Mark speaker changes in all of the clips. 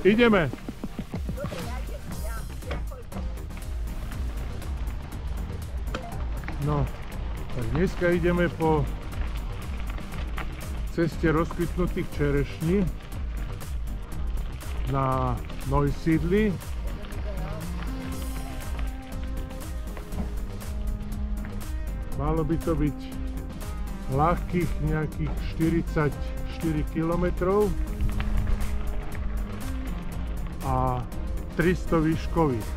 Speaker 1: Ideme. No, tak dneska ideme po ceste rozkvitnutých čerešní na Neusiedli. Malo by to byť ľahkých nejakých 44 km a 300 výškových.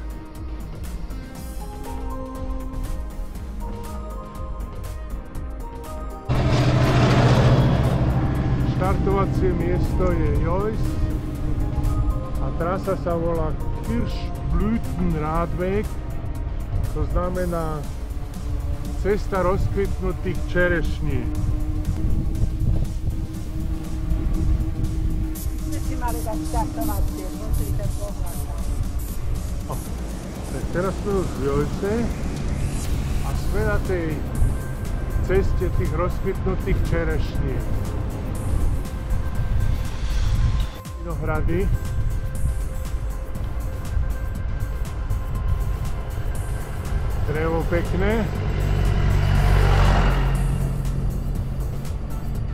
Speaker 1: Štartovacie miesto je Joyce a trasa sa volá Kirschblütenradweg, to znamená cesta rozkvitnutých čerešní. Teraz sme už v Joyce a sme na tej ceste tých rozkvitnutých čerešní. Vinohrady. Drevo pekné.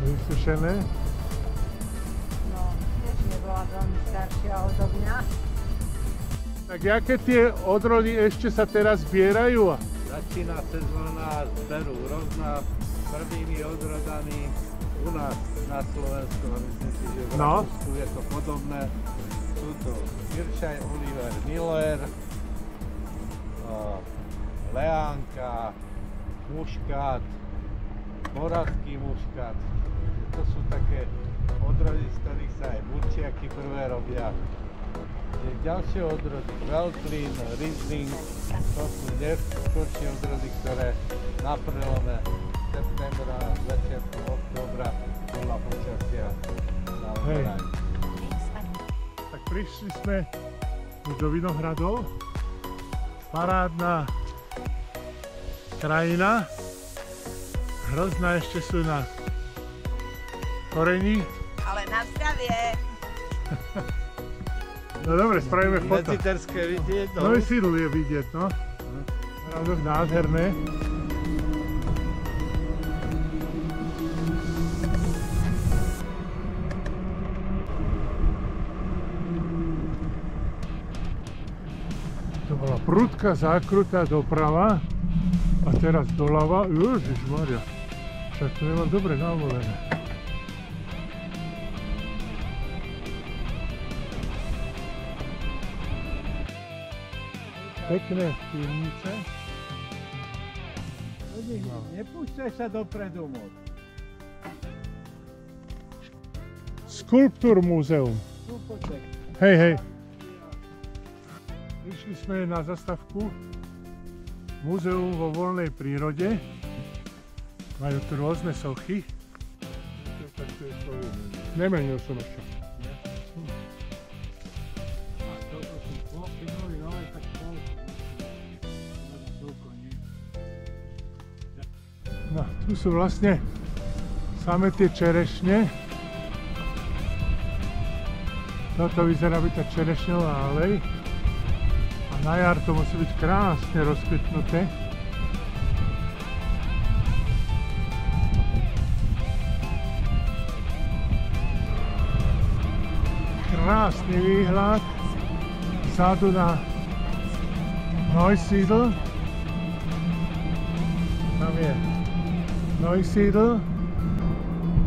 Speaker 1: Vysušené.
Speaker 2: No, tiež nebola veľmi staršia odo mňa.
Speaker 1: Tak jaké tie odrody ešte sa teraz zbierajú?
Speaker 3: Začína sezóna zberu hrozna prvými odrodami u nás na Slovensku, a myslím si, že v Rakúsku je to podobné. Sú to Kirchaj, Oliver, Miller, Leánka, muškát, moravský muškát. To sú také odrody, z ktorých sa aj burčiaky prvé robia. Ďalšie odrody, Veltlín, Riesling, to sú neskôršie odrody, ktoré na prelome septembra, začiatku októbra podľa počasia naozaj.
Speaker 1: Tak prišli sme už do Vinohradov. Parádna krajina. Hrozná ešte sú na koreni. Ale na zdravie. No dobre, spravíme foto.
Speaker 3: Medziterské vidieť, no?
Speaker 1: Neusiedl je vidieť, no. Pravda, nádherné. To bola prudká zákrutá doprava a teraz doľava. Ježišmaria, však to nemám dobre navolené. Pekné pivnice.
Speaker 3: Nepúšťaj sa dopredu moc.
Speaker 1: Skulptúr múzeum. Hej, hej. Prišli sme na zastavku Múzeum vo voľnej prírode. Majú tu rôzne sochy. Nemenil som ešte. No, tu sú vlastne same tie čerešne. Toto vyzerá byť tá čerešňová alej. A na jar to musí byť krásne rozkvitnuté. Krásny výhľad vzadu na Neusiedl. Tam je Neusiedl,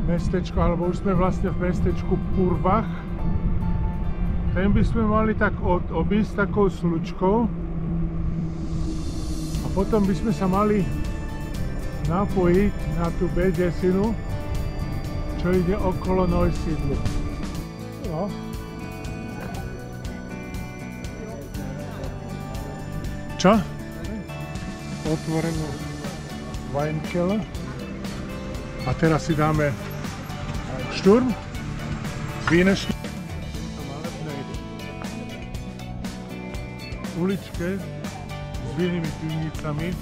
Speaker 1: mestečko, alebo už sme vlastne v mestečku Purbach. Ten by sme mali tak obísť takou slučkou a potom by sme sa mali napojiť na tú B10, čo ide okolo Neusiedlu. No. Čo? Otvorenú Weinkeller. A teraz si dáme šturm, vínečný. V malebnej uličke s bielými pivnicami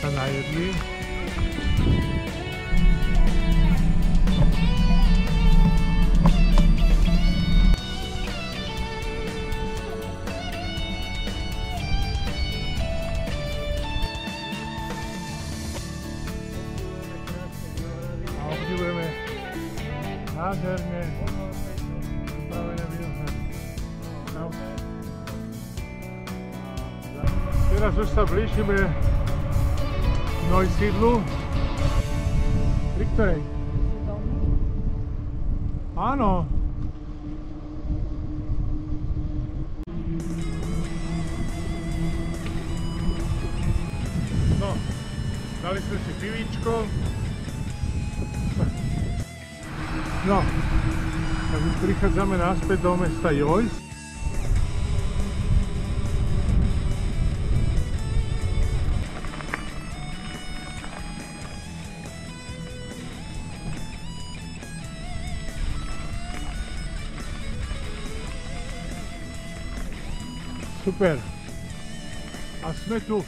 Speaker 1: sa najedli. nádherne spravené výhľad. No. Teraz už sa blížime k Neusídlu. Pri ktorej? Áno. No, dali sme si pivíčko. No, tak už prichádzame naspäť do mesta Jojs. Super. A sme tu.